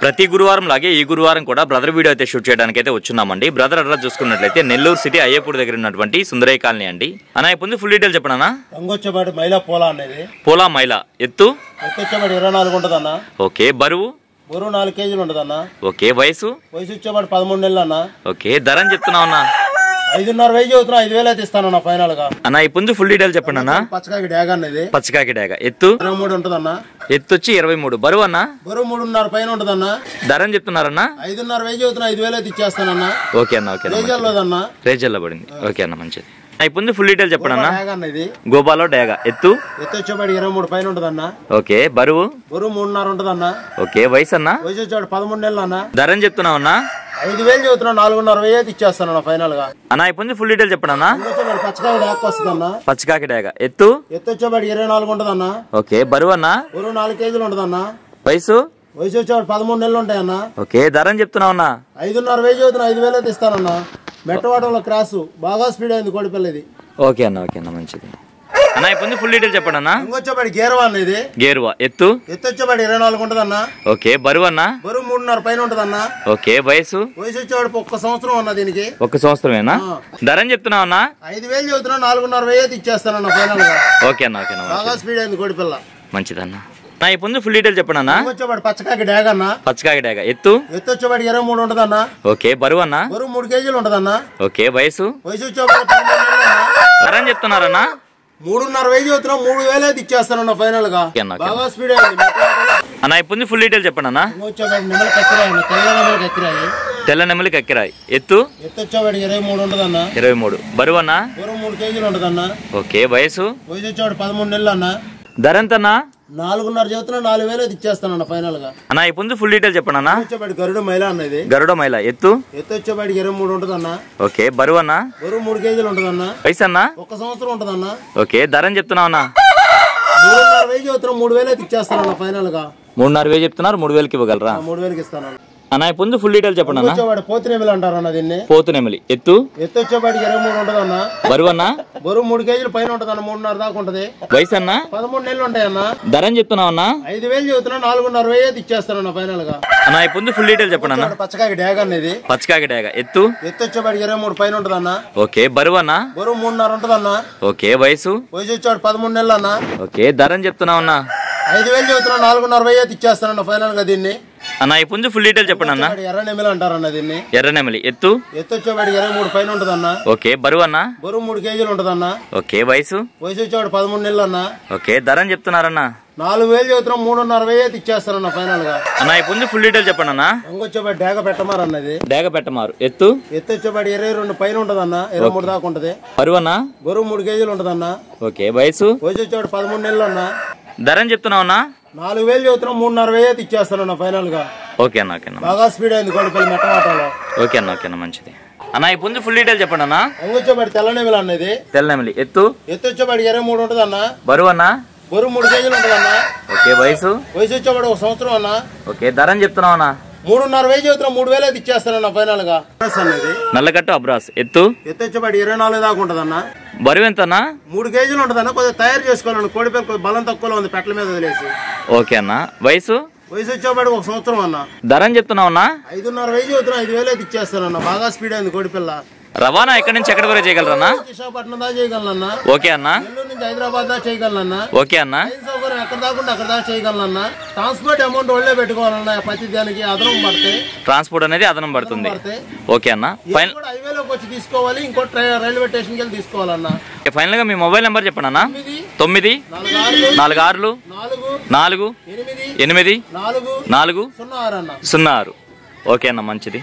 ప్రతి గురువారం లాగే ఈ గురువారం కూడా బ్రదర్ వీడియో అయితే షూట్ చేయడానికి అయితే వచ్చున్నామండి. బ్రదర్ అడ్రస్ చూసుకున్నట్లయితే నెల్లూరు సిటీ అయ్యపూర్ దగ్గర ఉన్నటువంటి సుందరయ్య కాలనీ అండి. అన్న ఇప్పుడు ఫుల్ డీటెయిల్ చెప్పనా? రంగొచ్చేపాటి మైలా పోలా అనేది పోలా మైలా ఎత్తు వచ్చేపాటి 24 ఉంటదన్న. ఓకే. బరువు 4 కేజీలు ఉంటదన్న. ఓకే. వయసు వచ్చేపాటి 13 నెలలు అన్న. ఓకే. ధర అని చెప్తున్నావు అన్న? 5.5 చదువుతున్నా, 5,000 అయితే ఇస్తానన్న ఫైనల్ గా. అన్న ఇప్పుడు ఫుల్ డీటెయిల్ చెప్పండి అన్న. పచ్చకాకి డాగ అనేది. పచ్చకాకి డాగ ఎత్తు 23 ఉంటదన్న. ఎత్తు వచ్చి 23. బరువు అన్న? బరువు 3.5 పైన ఉంటదన్న. ధర అని చెప్తున్నారన్న? 5.5 చదువుతున్నా, 5,000 అయితే ఇచ్చేస్తానన్న. ఓకే అన్న. ఓకే. రేజల్లో పడింది. ఓకే అన్న మంచిది. ఇప్పుడు ఫుల్ డీటెయిల్ చెప్పండి అన్న. గోపాలో డాగ ఎత్తు వచ్చేపాటి 23 పైన ఉంటదన్న. ఓకే. బరువు 3.5 ఉంటదన్న. ఓకే. వయసు అన్న? వయసు వచ్చేవాడు 13 నెలలు అన్న. ధర అని చెప్తున్నావు అన్న? 5,000 చదువుతున్నా, 4.5 అయితే ఇచ్చేస్తానన్న ఫైనల్ గా. అన్న ఇప్పుడు ఫుల్ డీటెయిల్ చెప్పండి అన్న. పచ్చకాకి డాగ వస్తుందన్న. పచ్చకాకి డాగ ఎత్తు వచ్చేపాటి 24 ఉంటదన్న. ఓకే. బరువు అన్న? బరువు 4 కేజీలు ఉంటదన్న. వయసు? వయసు వచ్చేవాడు 13 నెలలు ఉంటాయన్న. ఓకే. ధర అని చెప్తున్నావు అన్న? 5.5 చదువుతున్నా, 5,000 అయితే ఇస్తానన్న. మెట్టవాటంలో క్రాసు బాగా స్పీడ్ అయింది కోడిపిల్లది. ఓకే అన్న. ఓకే అన్న మంచిది. అన్న ఇప్పుడు ఫుల్ డీటెయిల్ చెప్పండి అన్న. వచ్చేపాటి గేరువా అనేది. గేరువా ఎత్తు వచ్చేపాటి 24 ఉంటదన్న. ఓకే. బరువు అన్న? బరువు 3.5 పైన ఉంటదన్న. ఓకే. వయసు? వయసు వచ్చేవాడు 1 సంవత్సరం అన్న. దీనికి 1 సంవత్సరమేనా? ధర అని చెప్తున్నావు అన్న? 5,000 చదువుతున్నా, 4.5 అయితే ఇచ్చేస్తానన్న ఫైనల్ గా. ఓకే అన్న. ఓకే అన్న బాగా స్పీడ్ అయింది కోడిపిల్ల. మంచిదన్న. నా ఇప్పుడు ఫుల్ డీటెయిల్ చెప్పండి అన్న. వచ్చేపాటి పచ్చకాకి డాగ అన్న. పచ్చకాకి డాగ ఎత్తు వచ్చేపాటి 23 ఉంటదన్న. ఓకే. బరువు అన్న? బరువు 3 కేజీలు ఉంటదన్న. ఓకే. వయసు? వయసు వచ్చేపాటి 13 నెలలు అన్న. ధర అని చెప్తున్నారన్న? 3.5 చదువుతున్నా, 3,000 అయితే ఇచ్చేస్తానన్న ఫైనల్ గా. బాగా స్పీడ్ అయింది. అన్న ఇప్పుడు ఫుల్ డీటెయిల్ చెప్పండి అన్న. వచ్చేపాటి నెమలి కక్కిరాయి అన్న. తెల్ల నెమలి కక్కిరాయి. తెల్ల నెమలి కక్కిరాయి ఎత్తు వచ్చేపాటి 23 ఉంటదన్న. 23. బరువు అన్న? బరువు 3 కేజీలు ఉంటదన్న. ఓకే. వయసు? వయసు వచ్చేవాడు 13 నెలలు అన్న. ధర ఎంత అన్న? 4.5 చదువుతున్నా, 4,000 అయితే ఇచ్చేస్తానన్న ఫైనల్ గా. అన్న ఇప్పుడు ఫుల్ డీటెయిల్ చెప్పండి అన్న. వచ్చేపాటి గరుడ మైలా అన్నది. గరుడ మైలా ఎత్తు వచ్చేపాటి 23 ఉంటదన్న. ఓకే. బరువు అన్న? బరువు 3 కేజీలు ఉంటదన్న. వయసు అన్న? 1 సంవత్సరం ఉంటదన్న. ఓకే. ధర అని చెప్తున్నావు అన్న? 3.5 చదువుతున్నా, 3,000 అయితే ఇచ్చేస్తానన్న ఫైనల్ గా. 3.5 చెప్తున్నారు, 3,000కి ఇవ్వగలరా? 3,000కి ఇస్తానన్న. అన్న ఇప్పుడు ఫుల్ డీటెయిల్ చెప్పండి అన్న. వచ్చేవాడు పోతు నెమలి అంటారన్న. దీన్ని పోతు నెమలి ఎత్తు వచ్చేపాటి 23 ఉంటదన్న. బరువు అన్న? బరువు 3 కేజీలు పైన ఉంటదన్న. 3.5 దాకా ఉంటది. వయసు అన్న? 13 నెలలు ఉంటాయన్న. ధర అని చెప్తున్నావు అన్న? 5,000 చదువుతున్నా, 4.5 అయితే ఇచ్చేస్తానన్న ఫైనల్ గా. అన్న ఇప్పుడు ఫుల్ డీటెయిల్ చెప్పండి అన్న. పచ్చకాకి డాగ అనేది. పచ్చకాకి డాగ ఎత్తు వచ్చేపాటి 23 పైన ఉంటదన్న. ఓకే. బరువు అన్న? బరువు 3.5 ఉంటదన్న. ఓకే. వయసు? వయసు వచ్చేవాడు 13 నెలలు అన్న. ఓకే. ధర అని చెప్తున్నావు అన్న? 5,000 చదువుతున్నా, 4.5 అయితే ఇచ్చేస్తానన్న ఫైనల్ గా. దీన్ని అన్న ఇప్పుడు ఫుల్ డీటెయిల్ చెప్పండి అన్న. ఎర్ర నెమలి అంటారన్న. దీన్ని ఎర్ర నెమలి ఎత్తు వచ్చేవాడు 23 పైన ఉంటదన్న. ఓకే. బరువు అన్న? బరువు 3 కేజీలు ఉంటదన్న. ఓకే. వయసు? వయసు వచ్చేవాడు 13 నెలలు అన్న. ఓకే. ధర అని చెప్తున్నారన్న? 4,000 చదువుతున్నా, 3.5 అయితే ఇచ్చేస్తానన్న ఫైనల్ గా. అన్న ఇప్పుడు ఫుల్ డీటెయిల్ చెప్పండి అన్న. వచ్చేపాటి డాగ పెట్టమారన్నది. డాగ పెట్టమారు ఎత్తు వచ్చేపాటి 22 పైన ఉంటదన్న. 23 దాకా ఉంటది. బరువు అన్న? బరువు 3 కేజీలు ఉంటదన్న. ఓకే. వయసు? వయసు వచ్చేవాడు 13 నెలలు అన్న. ధర అని చెప్తున్నావు అన్న? 4,000 చదువుతున్నా, 3.5 అయితే ఇచ్చేస్తానన్న ఫైనల్ గా. ఓకే అన్న. ఓకే అన్న. బాగా స్పీడ్ అయింది కోడిపల్లి మెట్టవాటంలో. ఓకే అన్న. ఓకే అన్న మంచిది. అన్న ఇప్పుడు ఫుల్ డీటెయిల్ చెప్పండి అన్న. వచ్చేపాటి తెల్ల నెమలి అన్నది. తెల్ల నెమలి ఎత్తు వచ్చేపాటి 23 ఉంటదన్న. బరువు అన్న? బరువు 3 కేజీలు ఉంటదన్న. ఓకే. వయసు? వయసు వచ్చేవాడు 1 సంవత్సరం అన్న. ఓకే. ధర అని చెప్తున్నావు అన్న? 3.5 చదువుతున్నా, 3,000 అయితే ఇచ్చేస్తానన్న ఫైనల్ గా. నల్లగట్టు అబ్రాస్ ఎత్తు వచ్చేపాటి 24 దాకా ఉంటదన్న. బరువు ఎంత అన్న? 3 కేజీలు ఉంటదన్న. కొద్దిగా తయారు చేసుకోవాలన్న. కోడిపల్లి కొద్దిగా బలం తక్కువలో ఉంది, పెట్టల మీద వదిలేసి. ఓకే అన్న. వయసు? వయసు వచ్చేపాటి 1 సంవత్సరం అన్న. ధర అని చెప్తున్నావు అన్న? 5.5 చదువుతున్నా, 5,000 అయితే ఇచ్చేస్తానన్న. బాగా స్పీడ్ అయింది కోడిపిల్ల. రవాణా ఎక్కడి నుంచి ఎక్కడి వరకు చేయగలరన్నా? విశాఖపట్నం దాకా చేయగలనన్నా. ఓకే అన్న. నెల్లూరు నుంచి హైదరాబాద్ దాకా చేయగలనన్నా. ఓకే అన్న. సౌకర్యం ఎక్కడ దాకా అక్కడ దాకా చేయగలనన్నా. ట్రాన్స్పోర్ట్ అమౌంట్ వాళ్ళే పెట్టుకోవాలన్నా. ప్రతి దానికి అదనం పడితే ట్రాన్స్పోర్ట్ అనేది అదనం పడుతుంది. ఓకే అన్న. హైవేలోకి వచ్చి తీసుకోవాలి. ఇంకోటి రైల్వే స్టేషన్కి వెళ్ళి తీసుకోవాలన్నా. ఫైనల్ గా మీ మొబైల్ నెంబర్ చెప్పండి అన్న. 9 46 4 8 4 4 06 అన్న. ఓకే అన్న మంచిది.